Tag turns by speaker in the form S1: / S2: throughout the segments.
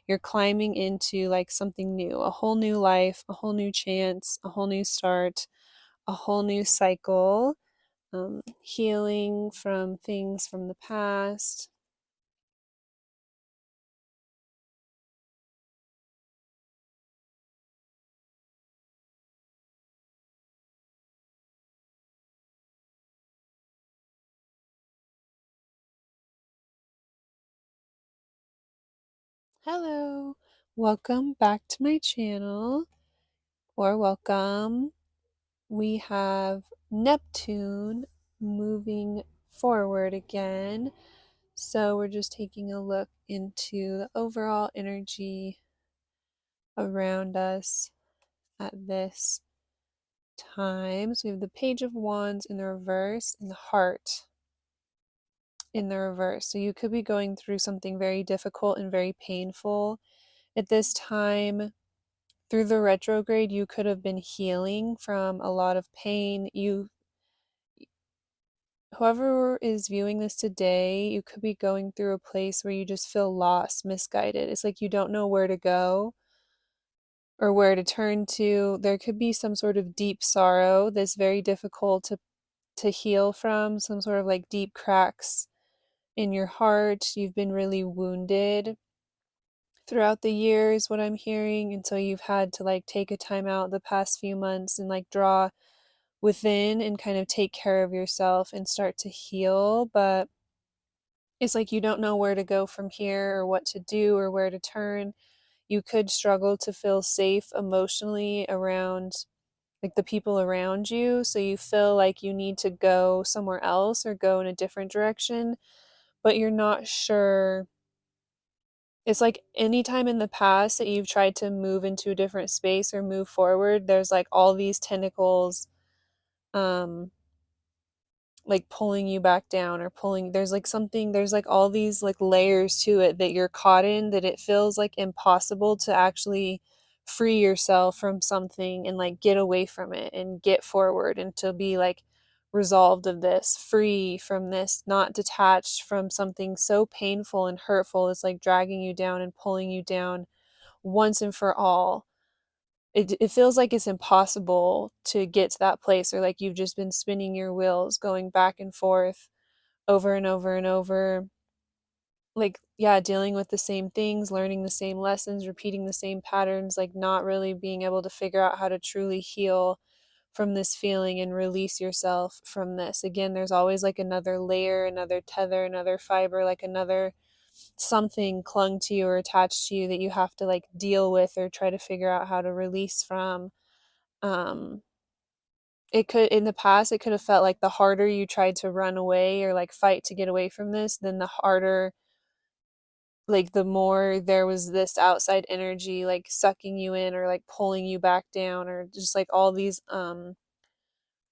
S1: you're climbing into like something new, a whole new life, a whole new chance, a whole new start, a whole new cycle, healing from things from the past. Hello, welcome back to my channel, or welcome. We have Neptune moving forward again. So we're just taking a look into the overall energy around us at this time. So we have the Page of Wands in the reverse and the Heart in the reverse. So you could be going through something very difficult and very painful at this time. Through the retrograde, you could have been healing from a lot of pain. Whoever is viewing this today, you could be going through a place where you just feel lost, misguided. It's like you don't know where to go or where to turn to. There could be some sort of deep sorrow that's very difficult to heal from, some sort of like deep cracks in your heart. You've been really wounded throughout the years, what I'm hearing, and so you've had to like take a time out the past few months and like draw within and kind of take care of yourself and start to heal. But it's like you don't know where to go from here or what to do or where to turn. You could struggle to feel safe emotionally around like the people around you, so you feel like you need to go somewhere else or go in a different direction, but you're not sure. It's like anytime in the past that you've tried to move into a different space or move forward, there's like all these tentacles um like pulling you back down or pulling, there's like something, there's like all these like layers to it that you're caught in, that it feels like impossible to actually free yourself from something and like get away from it and get forward and to be like resolved of this, free from this, not detached from something so painful and hurtful. It's like dragging you down and pulling you down once and for all. It feels like it's impossible to get to that place, or like you've just been spinning your wheels going back and forth over and over and over, like, yeah, dealing with the same things, learning the same lessons, repeating the same patterns, like not really being able to figure out how to truly heal from this feeling and release yourself from this. Again, there's always like another layer, another tether, another fiber, like another something clung to you or attached to you that you have to like deal with or try to figure out how to release from. um it could, in the past, it could have felt like the harder you tried to run away or like fight to get away from this, then the harder, like the more there was this outside energy like sucking you in or like pulling you back down, or just like all these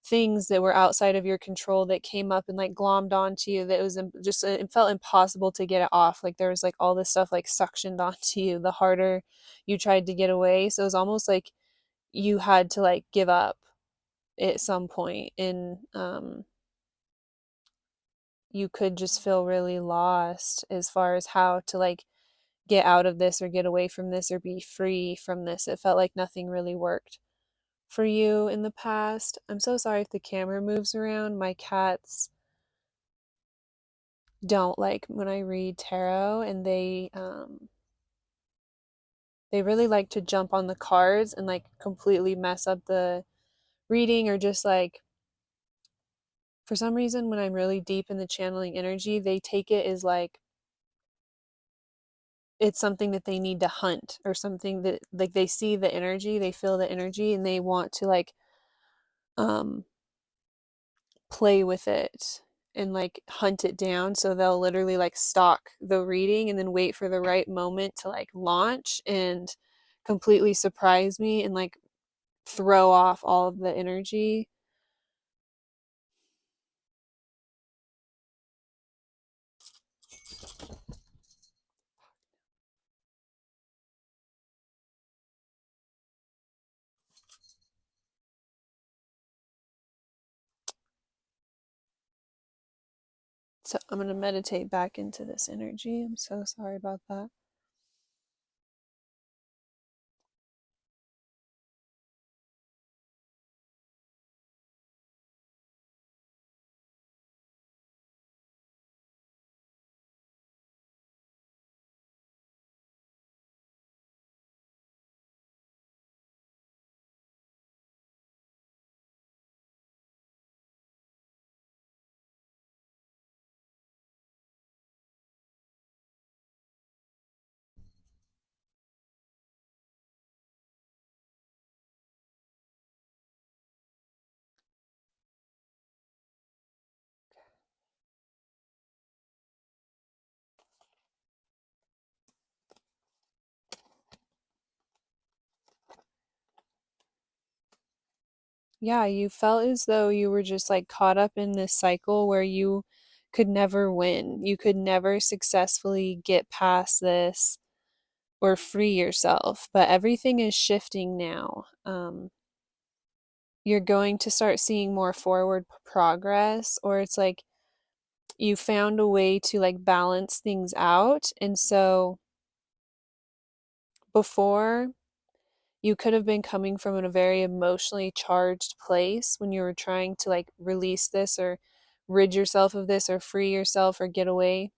S1: things that were outside of your control that came up and like glommed onto you, that was just, it felt impossible to get it off. Like there was like all this stuff like suctioned onto you the harder you tried to get away. So it was almost like you had to like give up at some point, and you could just feel really lost as far as how to like get out of this or get away from this or be free from this. It felt like nothing really worked for you in the past. I'm so sorry if the camera moves around. My cats don't like when I read tarot, and they really like to jump on the cards and like completely mess up the reading, or just like, for some reason when I'm really deep in the channeling energy, they take it as like it's something that they need to hunt, or something that like they see the energy, they feel the energy, and they want to like um play with it and like hunt it down. So they'll literally like stalk the reading and then wait for the right moment to like launch and completely surprise me and like throw off all of the energy. So I'm going to meditate back into this energy. I'm so sorry about that. yeah, you felt as though you were just like caught up in this cycle where you could never win. You could never successfully get past this or free yourself. But everything is shifting now. You're going to start seeing more forward progress, or it's like you found a way to like balance things out. And so before, you could have been coming from a very emotionally charged place when you were trying to like release this or rid yourself of this or free yourself or get away.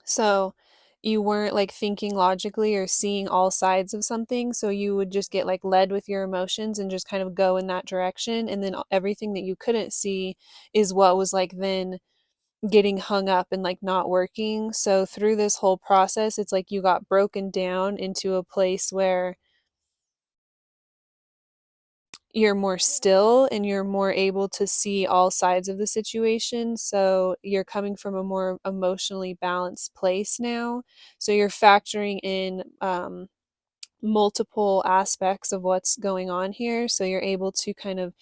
S1: So you weren't like thinking logically or seeing all sides of something. So you would just get like led with your emotions and just kind of go in that direction. And then everything that you couldn't see is what was like then getting hung up and like not working. So through this whole process, it's like you got broken down into a place where you're more still and you're more able to see all sides of the situation. So you're coming from a more emotionally balanced place now. So you're factoring in multiple aspects of what's going on here. So you're able to kind of,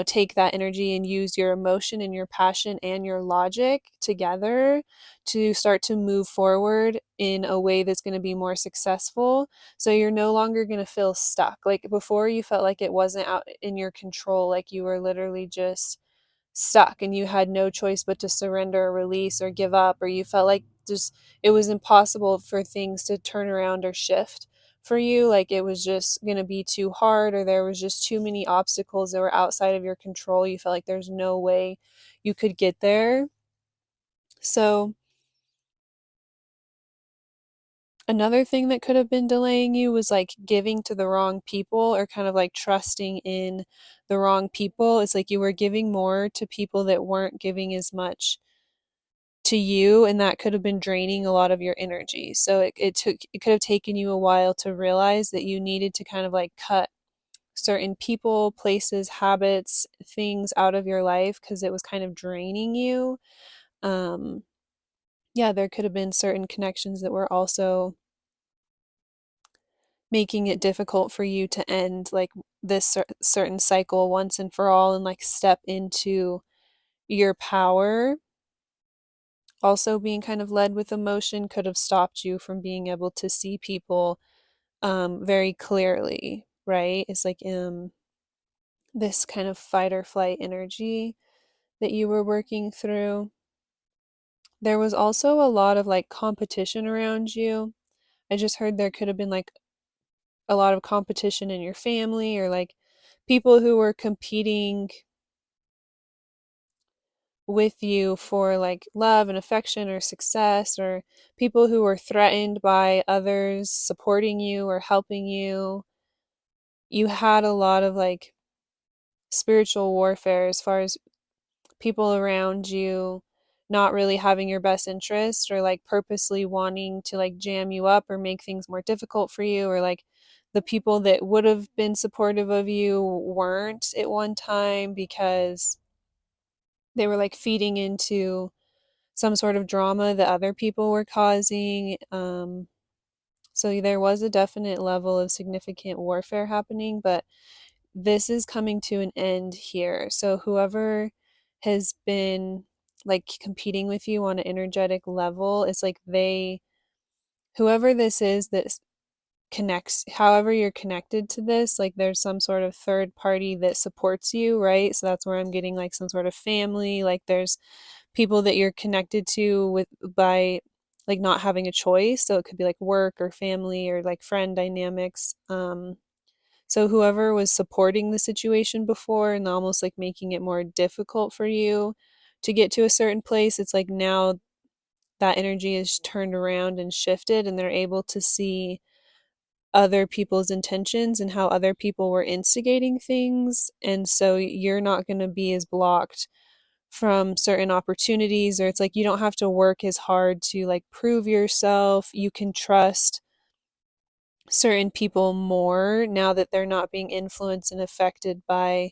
S1: take that energy and use your emotion and your passion and your logic together to start to move forward in a way that's going to be more successful. So you're no longer going to feel stuck. Like before, you felt like it wasn't out in your control, like you were literally just stuck and you had no choice but to surrender or release or give up, or you felt like just it was impossible for things to turn around or shift for you, like it was just going to be too hard, or there was just too many obstacles that were outside of your control. You felt like there's no way you could get there. So another thing that could have been delaying you was like giving to the wrong people, or kind of like trusting in the wrong people. It's like you were giving more to people that weren't giving as much to you, and that could have been draining a lot of your energy. So it could have taken you a while to realize that you needed to kind of like cut certain people, places, habits, things out of your life because it was kind of draining you. um yeah, there could have been certain connections that were also making it difficult for you to end like this certain cycle once and for all and like step into your power. Also, being kind of led with emotion could have stopped you from being able to see people very clearly, right? It's like this kind of fight or flight energy that you were working through. There was also a lot of like competition around you. I just heard there could have been like a lot of competition in your family, or like people who were competing with you for like love and affection or success, or people who were threatened by others supporting you or helping you. You had a lot of like spiritual warfare as far as people around you not really having your best interest, or like purposely wanting to like jam you up or make things more difficult for you, or like the people that would have been supportive of you weren't at one time because they were like feeding into some sort of drama that other people were causing. So there was a definite level of significant warfare happening, but this is coming to an end here. So whoever has been like competing with you on an energetic level, it's like whoever this is that connects, however you're connected to this, like there's some sort of third party that supports you, right? So that's where I'm getting like some sort of family, like there's people that you're connected to with by like not having a choice. So it could be like work or family or like friend dynamics. So whoever was supporting the situation before and almost like making it more difficult for you to get to a certain place, it's like now that energy is turned around and shifted, and they're able to see other people's intentions and how other people were instigating things. And so you're not going to be as blocked from certain opportunities, or it's like you don't have to work as hard to like prove yourself. You can trust certain people more now that they're not being influenced and affected by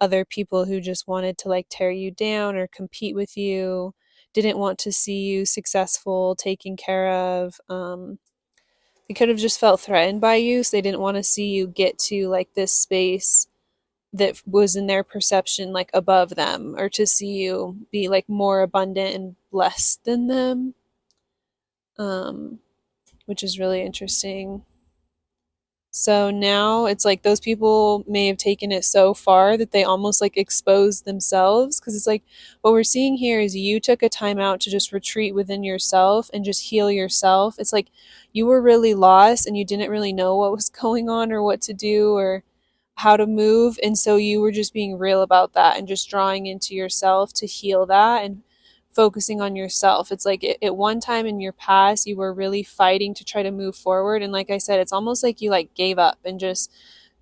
S1: other people who just wanted to like tear you down or compete with you, didn't want to see you successful, taken care of. They could have just felt threatened by you, so they didn't want to see you get to like this space that was in their perception like above them, or to see you be like more abundant and blessed than them, um, which is really interesting. So now it's like those people may have taken it so far that they almost like exposed themselves, because it's like what we're seeing here is you took a time out to just retreat within yourself and just heal yourself. It's like you were really lost and you didn't really know what was going on or what to do or how to move. And so you were just being real about that and just drawing into yourself to heal that and focusing on yourself. It's like at one time in your past, you were really fighting to try to move forward. And like I said, it's almost like you like gave up and just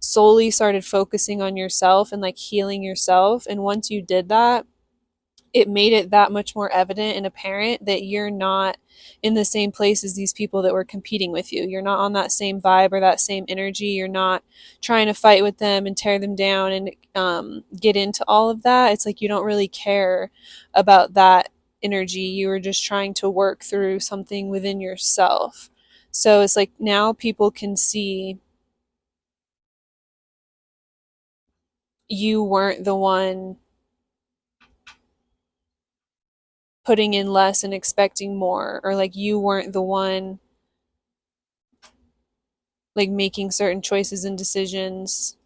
S1: solely started focusing on yourself and like healing yourself. And once you did that, it made it that much more evident and apparent that you're not in the same place as these people that were competing with you. You're not on that same vibe or that same energy. You're not trying to fight with them and tear them down and get into all of that. It's like you don't really care about that energy. You were just trying to work through something within yourself. So it's like now people can see you weren't the one putting in less and expecting more, or like you weren't the one like making certain choices and decisions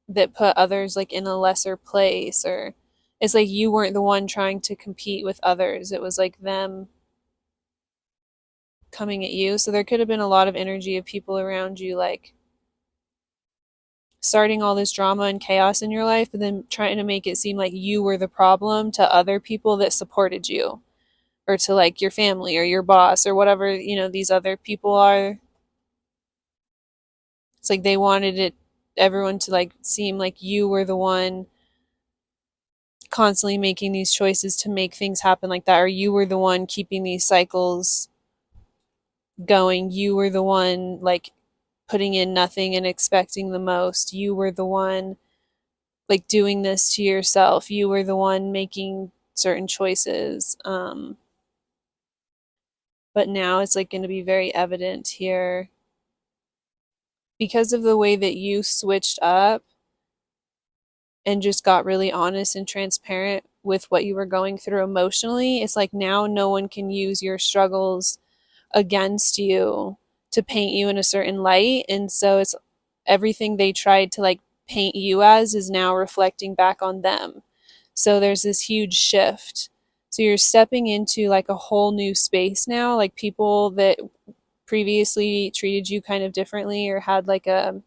S1: that put others like in a lesser place, or it's like you weren't the one trying to compete with others, it was like them coming at you. So there could have been a lot of energy of people around you like starting all this drama and chaos in your life, but then trying to make it seem like you were the problem to other people that supported you, or to like your family or your boss or whatever, these other people are. It's like they wanted it everyone to like seem like you were the one constantly making these choices to make things happen like that, or you were the one keeping these cycles going. You were the one like putting in nothing and expecting the most. You were the one like doing this to yourself. You were the one making certain choices. But now it's like going to be very evident here because of the way that you switched up and just got really honest and transparent with what you were going through emotionally. It's like now no one can use your struggles against you to paint you in a certain light. And so it's everything they tried to like paint you as is now reflecting back on them. So there's this huge shift. So you're stepping into like a whole new space now, like people that previously treated you kind of differently or had like a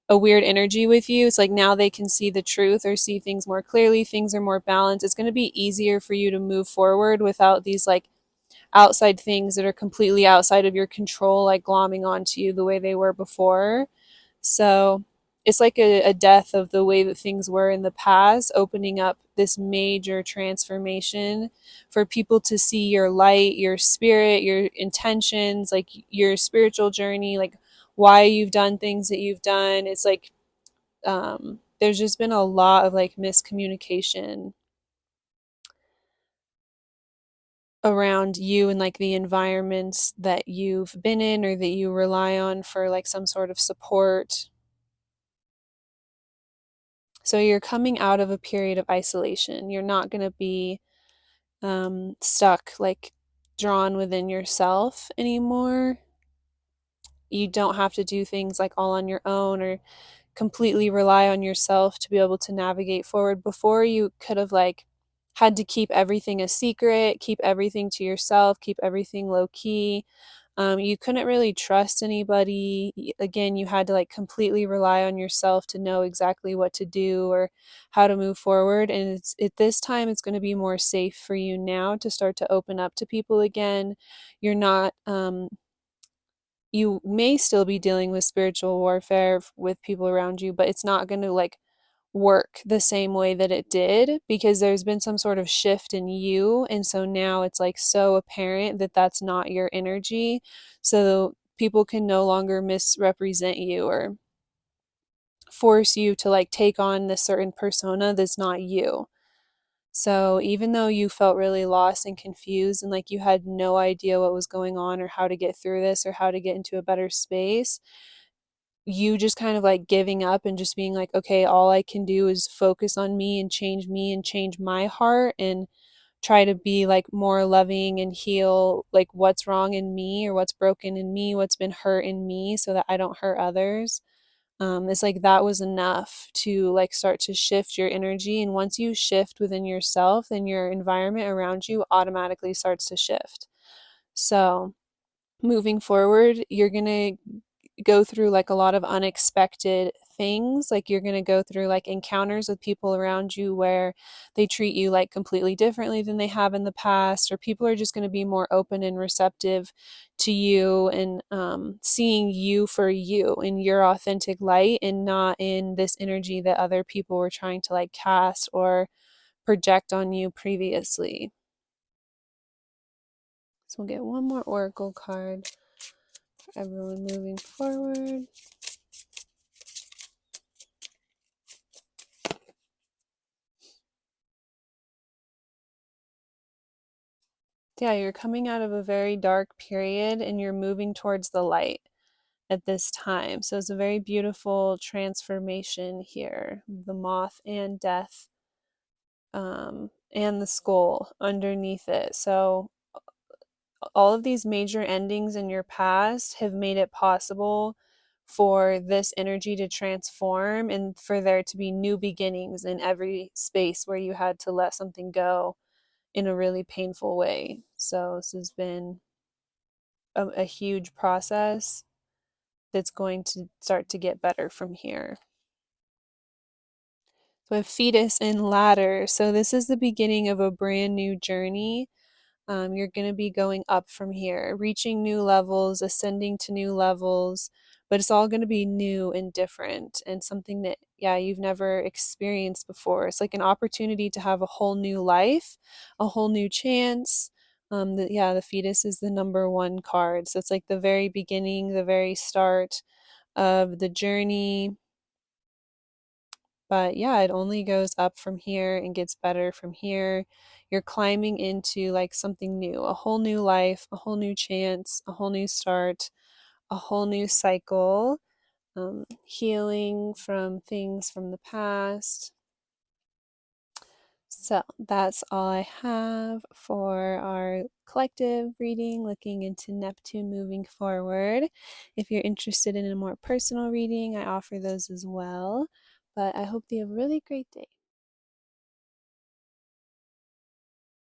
S1: weird energy with you. It's like now they can see the truth or see things more clearly. Things are more balanced. It's going to be easier for you to move forward without these like outside things that are completely outside of your control, like glomming onto you the way they were before. So it's like a death of the way that things were in the past, opening up this major transformation for people to see your light, your spirit, your intentions, like your spiritual journey, like why you've done things that you've done. It's like there's just been a lot of like miscommunication around you and like the environments that you've been in or that you rely on for like some sort of support. So you're coming out of a period of isolation. You're not going to be stuck, like drawn within yourself anymore. You don't have to do things like all on your own or completely rely on yourself to be able to navigate forward. Before, you could have like had to keep everything a secret, keep everything to yourself, keep everything low key. You couldn't really trust anybody. Again, you had to like completely rely on yourself to know exactly what to do or how to move forward. And it's at this time, it's going to be more safe for you now to start to open up to people again. You're not, you may still be dealing with spiritual warfare with people around you, but it's not going to like work the same way that it did because there's been some sort of shift in you. And so now it's like so apparent that that's not your energy. So people can no longer misrepresent you or force you to like take on this certain persona that's not you. So even though you felt really lost and confused and like you had no idea what was going on or how to get through this or how to get into a better space, you just kind of like giving up and just being like, okay, all I can do is focus on me and change my heart and try to be like more loving and heal like what's wrong in me or what's broken in me, what's been hurt in me so that I don't hurt others. It's like that was enough to like start to shift your energy. And once you shift within yourself, then your environment around you automatically starts to shift. So moving forward, you're going to go through like a lot of unexpected things. Like you're going to go through like encounters with people around you where they treat you like completely differently than they have in the past, or people are just going to be more open and receptive to you and seeing you for you in your authentic light and not in this energy that other people were trying to like cast or project on you previously. So we'll get one more oracle card for everyone moving forward. Yeah, you're coming out of a very dark period and you're moving towards the light at this time. So it's a very beautiful transformation here. The moth and death, and the skull underneath it. So all of these major endings in your past have made it possible for this energy to transform and for there to be new beginnings in every space where you had to let something go in a really painful way. So this has been a huge process that's going to start to get better from here. So I have fetus and ladder. So this is the beginning of a brand new journey. You're going to be going up from here, reaching new levels, ascending to new levels, but it's all going to be new and different and something that, yeah, you've never experienced before. It's like an opportunity to have a whole new life, a whole new chance. The fetus is the number one card. So it's like the very beginning, the very start of the journey. But yeah, it only goes up from here and gets better from here. You're climbing into like something new, a whole new life, a whole new chance, a whole new start, a whole new cycle, healing from things from the past. So that's all I have for our collective reading, looking into Neptune moving forward. If you're interested in a more personal reading, I offer those as well. But I hope you have a really great day.